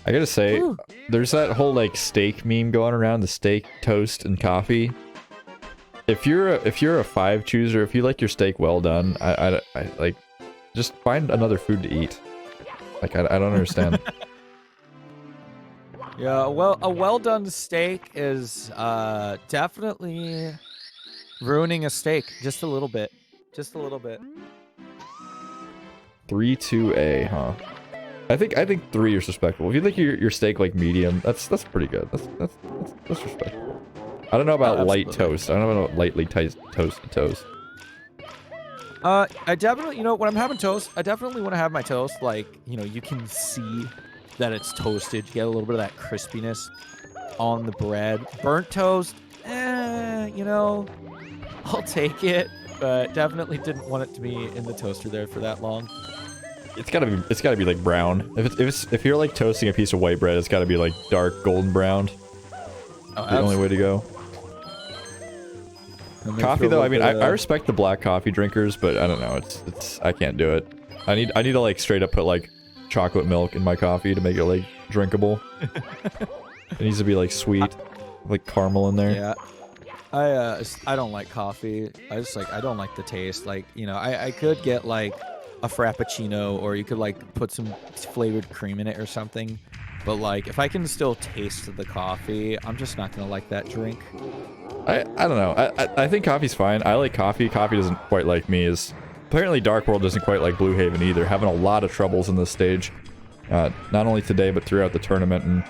I gotta say, Woo. there's that whole like steak meme going around, the steak, toast, and coffee. If you're a 5 chooser, if you like your steak well done, I like just find another food to eat. Like I don't understand. Yeah, well, a well-done steak is definitely ruining a steak just a little bit. Just a little bit. 3-2A, huh? I think 3 is respectable. If you think your steak like medium, that's pretty good. That's respectable. I don't know about light Absolutely. toast. I don't know about lightly toasted toast. I definitely, you know, when I'm having toast, I definitely want to have my toast like, you know, you can see that it's toasted. You get a little bit of that crispiness on the bread. Burnt toast, you know, I'll take it, but definitely didn't want it to be in the toaster there for that long. It's gotta be like brown. If you're like toasting a piece of white bread, it's gotta be like dark golden brown. Oh, The only way to go. Coffee though, I mean, I respect the black coffee drinkers, but I don't know, it's I can't do it. I need to like straight up put like chocolate milk in my coffee to make it like drinkable. It needs to be like sweet, like caramel in there. Yeah. I don't like coffee. I don't like the taste. Like, you know, I could get like a frappuccino, or you could like put some flavored cream in it or something. But like, if I can still taste the coffee, I'm just not gonna like that drink. I don't know. I think coffee's fine. I like coffee. Coffee doesn't quite like me. Apparently Dark World doesn't quite like BlueHaven either. Having a lot of troubles in this stage. Not only today, but throughout the tournament. And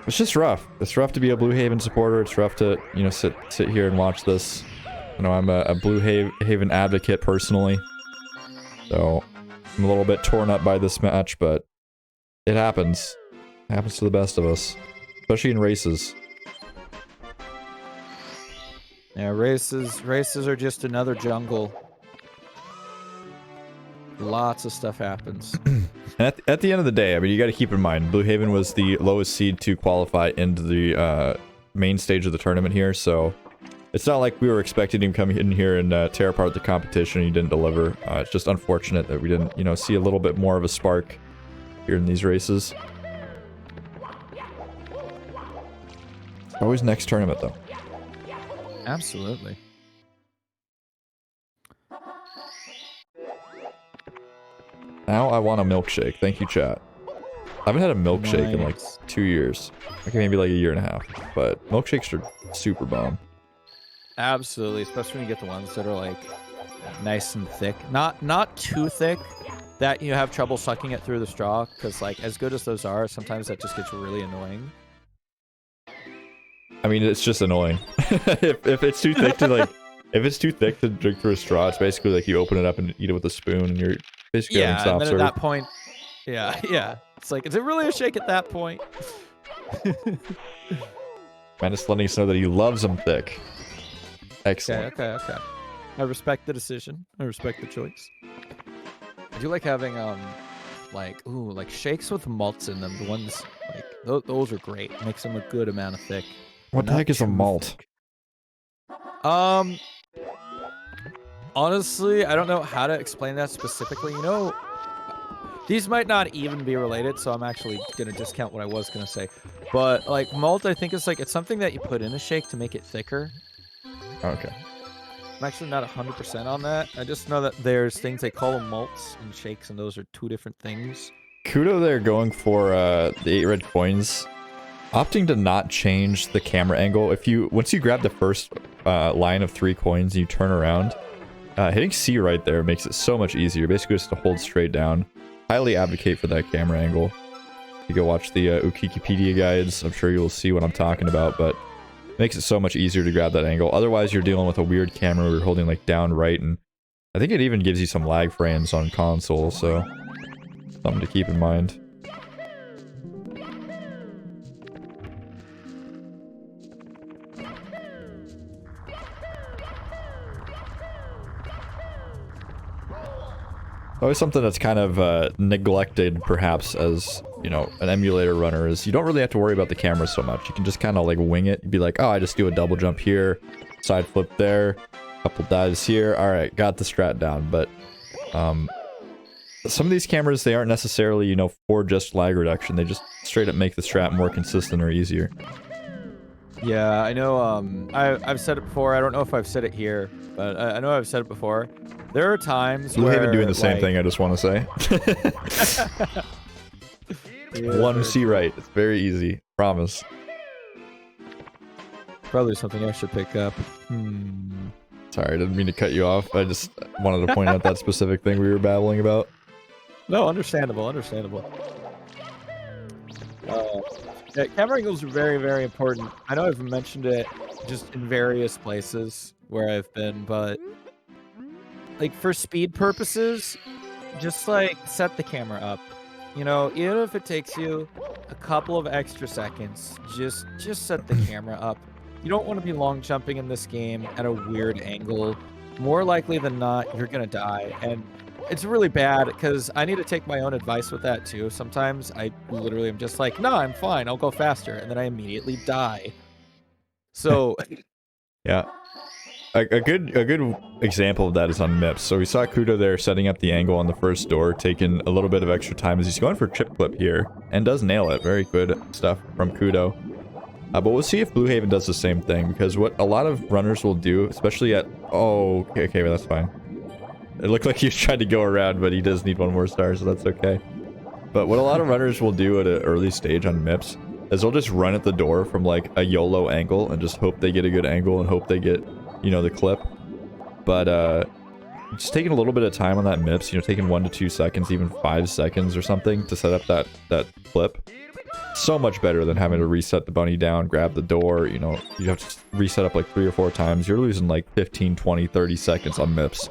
it's just rough. It's rough to be a BlueHaven supporter. It's rough to, you know, sit here and watch this. You know, I'm a BlueHaven advocate personally. So I'm a little bit torn up by this match, but it happens. It happens to the best of us. Especially in races. Yeah, races are just another jungle. Lots of stuff happens. And at the end of the day, I mean, you got to keep in mind, BlueHaven was the lowest seed to qualify into the main stage of the tournament here, so it's not like we were expecting him to come in here and tear apart the competition and he didn't deliver. It's just unfortunate that we didn't, you know, see a little bit more of a spark here in these races. Always next tournament, though. Absolutely. Now I want a milkshake. Thank you, chat. I haven't had a milkshake in like Nice. 2 years. Okay, maybe like a year and a half. But milkshakes are super bomb. Absolutely, especially when you get the ones that are like nice and thick. Not too thick that you have trouble sucking it through the straw, because like as good as those are, sometimes that just gets really annoying. I mean, it's just annoying. if it's too thick to like, if it's too thick to drink through a straw, it's basically like you open it up and eat it with a spoon, and you're basically having Yeah, and soft then at serve. that point, yeah. It's like, is it really a shake at that point? Man is letting us know that he loves them thick. Excellent. Okay. I respect the decision. I respect the choice. I do like having like shakes with malts in them. The ones like those are great. Makes them a good amount of thick. What the heck is a malt? Honestly, I don't know how to explain that specifically. You know, these might not even be related, so I'm actually gonna discount what I was gonna say. But like malt, I think is like it's something that you put in a shake to make it thicker. Okay. I'm actually not 100% on that. I just know that there's things they call them malts and shakes, and those are two different things. Kudo there going for the 8 red coins, opting to not change the camera angle. Once you grab the first line of 3 coins and you turn around, hitting C right there makes it so much easier. Basically just to hold straight down. Highly advocate for that camera angle. You go watch the Wikipedia guides. I'm sure you'll see what I'm talking about, but it makes it so much easier to grab that angle. Otherwise, you're dealing with a weird camera where you're holding like down right, and I think it even gives you some lag frames on console, so something to keep in mind. Always something that's kind of neglected, perhaps, as, you know, an emulator runner, is you don't really have to worry about the camera so much. You can just kind of like wing it. You'd be like, oh, I just do a double jump here, side flip there, couple dives here. All right, got the strat down. But some of these cameras, they aren't necessarily, you know, for just lag reduction. They just straight up make the strat more consistent or easier. Yeah, I know. I've said it before. I don't know if I've said it here, but I know I've said it before. There are times where BlueHaven doing the same thing, I just want to say. Yeah. One C right. It's very easy. Promise. Probably something I should pick up. Sorry, I didn't mean to cut you off. I just wanted to point out that specific thing we were babbling about. No, understandable. Yeah, camera angles are very, very important. I know I've mentioned it just in various places where I've been, but like for speed purposes, just like set the camera up. You know, even if it takes you a couple of extra seconds, just set the camera up. You don't want to be long jumping in this game at a weird angle. More likely than not, you're gonna die, and it's really bad because I need to take my own advice with that too. Sometimes I literally am just like, no, I'm fine, I'll go faster, and then I immediately die. So Yeah. A good example of that is on MIPS. So we saw Kudo there setting up the angle on the first door, taking a little bit of extra time as he's going for chip clip here, and does nail it. Very good stuff from Kudo. But we'll see if BlueHaven does the same thing, because what a lot of runners will do, especially at... Oh, okay, well, that's fine. It looked like he was trying to go around, but he does need one more star, so that's okay. But what a lot of runners will do at an early stage on MIPS is they'll just run at the door from like a YOLO angle and just hope they get a good angle and hope they get, you know, the clip. But just taking a little bit of time on that MIPS, you know, taking 1 to 2 seconds, even 5 seconds or something to set up that flip. So much better than having to reset the bunny down, grab the door, you know, you have to reset up like 3 or 4 times. You're losing like 15, 20, 30 seconds on MIPS.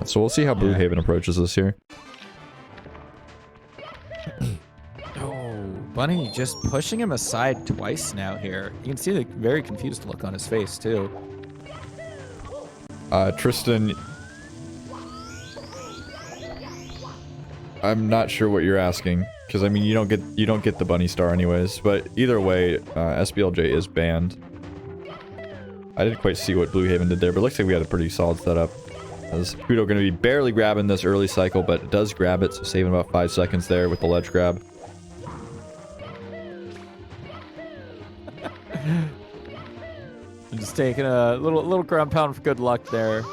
So we'll see how BlueHaven approaches this here. oh, Bunny just pushing him aside twice now here. You can see the very confused look on his face too. Tristan, I'm not sure what you're asking, because I mean you don't get the bunny star anyways. But either way, SBLJ is banned. I didn't quite see what BlueHaven did there, but it looks like we had a pretty solid setup. As Kudo going to be barely grabbing this early cycle, but it does grab it, so saving about 5 seconds there with the ledge grab. I'm just taking a little ground pound for good luck there.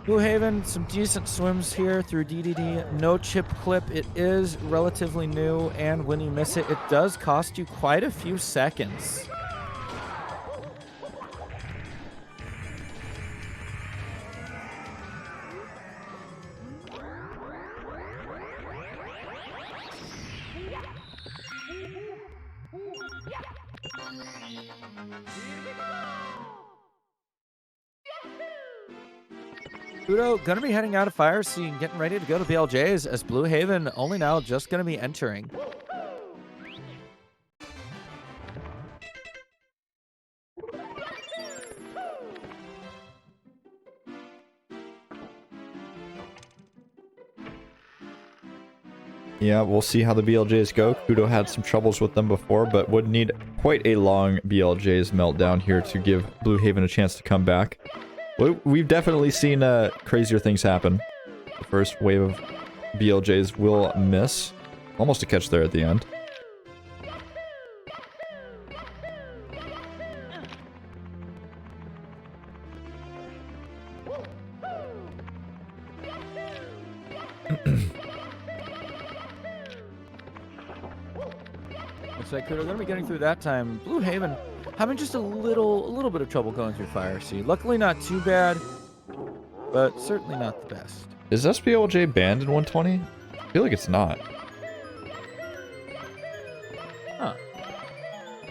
BlueHaven, some decent swims here through DDD. No chip clip. It is relatively new, and when you miss it, it does cost you quite a few seconds. Kudo gonna be heading out of Fire Sea and getting ready to go to BLJs as BlueHaven only now just gonna be entering. Yeah, we'll see how the BLJs go. Kudo had some troubles with them before, but would need quite a long BLJs meltdown here to give BlueHaven a chance to come back. We've definitely seen crazier things happen. The first wave of BLJs will miss. Almost a catch there at the end. Looks like Kudo gonna be getting through that time. BlueHaven having just a little bit of trouble going through Fire Sea. Luckily not too bad, but certainly not the best. Is SBLJ banned in 120? I feel like it's not. Huh.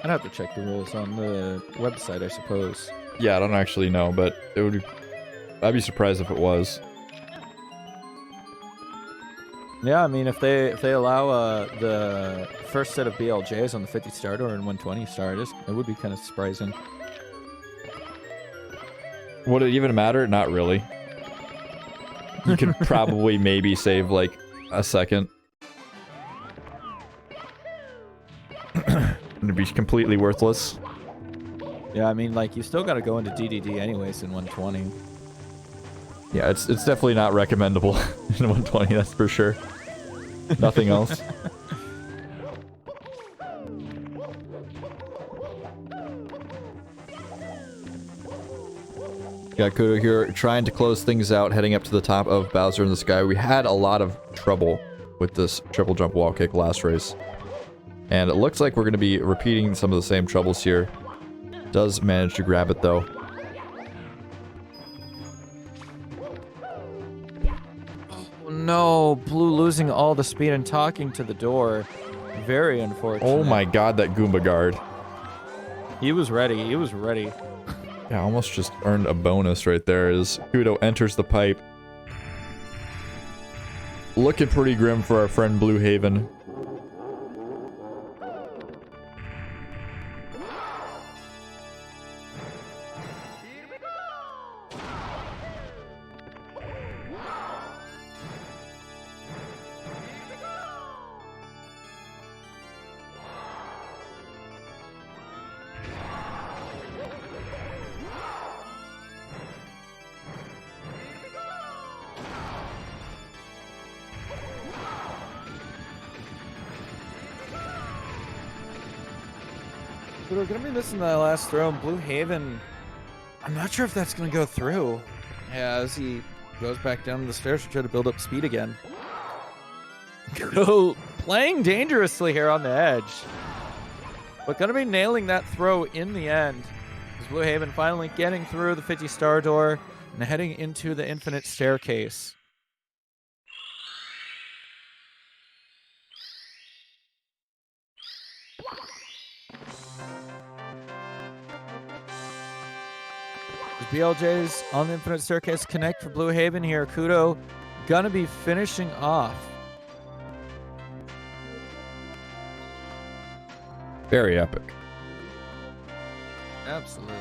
I'd have to check the rules on the website, I suppose. Yeah, I don't actually know, but it would. I'd be surprised if it was. Yeah, I mean, if they allow the first set of BLJs on the 50 star door and 120 star, it would be kind of surprising. Would it even matter? Not really. You could probably maybe save like a second. It'd be completely worthless. Yeah, I mean, like, you still got to go into DDD anyways in 120. Yeah, it's definitely not recommendable in 120, that's for sure. Nothing else. Got Kudo here trying to close things out, heading up to the top of Bowser in the Sky. We had a lot of trouble with this triple jump wall kick last race. And it looks like we're going to be repeating some of the same troubles here. Does manage to grab it though. No, Blue losing all the speed and talking to the door. Very unfortunate. Oh my god, that Goomba guard. He was ready. He was ready. Yeah, almost just earned a bonus right there as Kudo enters the pipe. Looking pretty grim for our friend BlueHaven. We're gonna be missing that last throw. BlueHaven, I'm not sure if that's gonna go through. Yeah, as he goes back down the stairs to try to build up speed again. Kudo playing dangerously here on the edge, but gonna be nailing that throw in the end. As BlueHaven finally getting through the 50 star door and heading into the infinite staircase. BLJ's on the infinite staircase connect for BlueHaven here. Kudo gonna be finishing off. Very epic. Absolutely.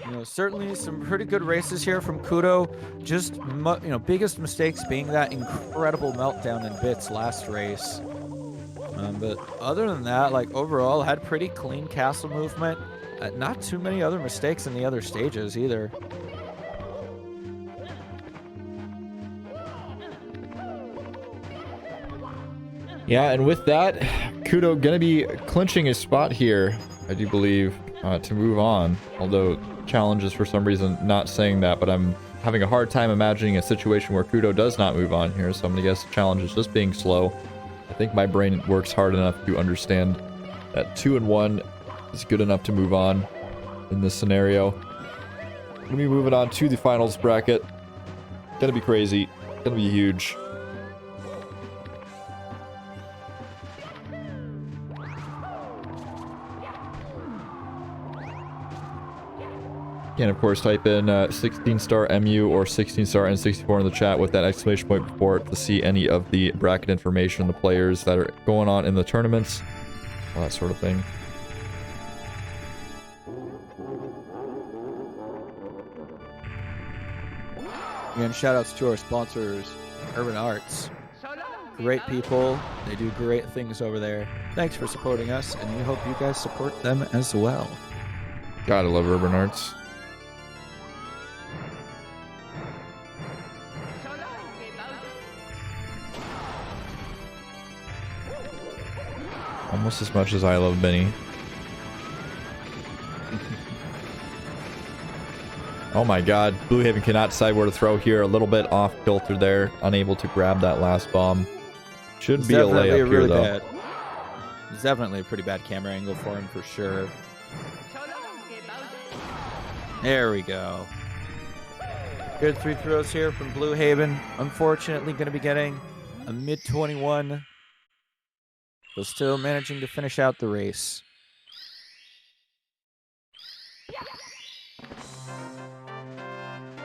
You know, certainly some pretty good races here from Kudo. Just, biggest mistakes being that incredible meltdown in bits last race. But other than that, like, overall, had pretty clean castle movement. Not too many other mistakes in the other stages either. Yeah, and with that, Kudo gonna be clinching his spot here I do believe, to move on. Although challenges for some reason not saying that, but I'm having a hard time imagining a situation where Kudo does not move on here. So I'm gonna guess the challenge is just being slow. I think my brain works hard enough to understand that 2 and 1 is good enough to move on in this scenario. Gonna be moving on to the finals bracket. Gonna be crazy. Gonna be huge. You can, of course, type in 16-star MU or 16-star N64 in the chat with that exclamation point before it to see any of the bracket information, the players that are going on in the tournaments, all that sort of thing. Again, shoutouts to our sponsors, Urban Arts. Great people. They do great things over there. Thanks for supporting us, and we hope you guys support them as well. Gotta love Urban Arts. Almost as much as I love Benny. Oh my god, BlueHaven cannot decide where to throw here. A little bit off kilter there. Unable to grab that last bomb. Should be a layup here, though. It's definitely a pretty bad camera angle for him, for sure. There we go. Good free throws here from BlueHaven. Unfortunately, going to be getting a mid-21. But still managing to finish out the race.